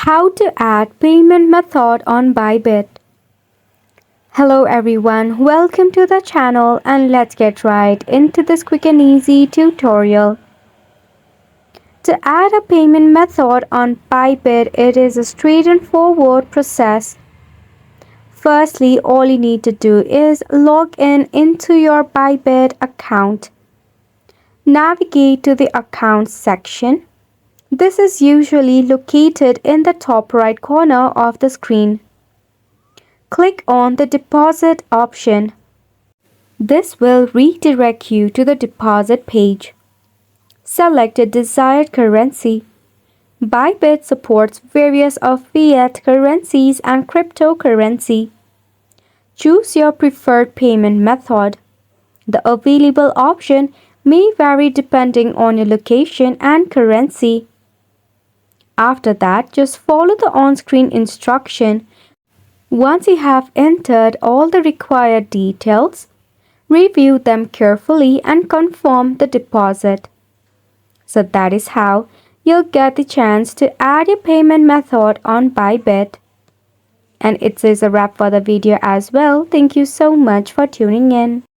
How to add payment method on Bybit. Hello everyone, welcome to the channel and let's get right into this quick and easy tutorial. To add a payment method on Bybit, it is a straightforward process. Firstly, all you need to do is log in into your Bybit account. Navigate to the Accounts section. This is usually located in the top right corner of the screen. Click on the Deposit option. This will redirect you to the deposit page. Select a desired currency. Bybit supports various of fiat currencies and cryptocurrency. Choose your preferred payment method. The available option may vary depending on your location and currency. After that, just follow the on-screen instruction. Once you have entered all the required details, review them carefully and confirm the deposit. So that is how you'll get the chance to add your payment method on Bybit. And it is a wrap for the video as well. Thank you so much for tuning in.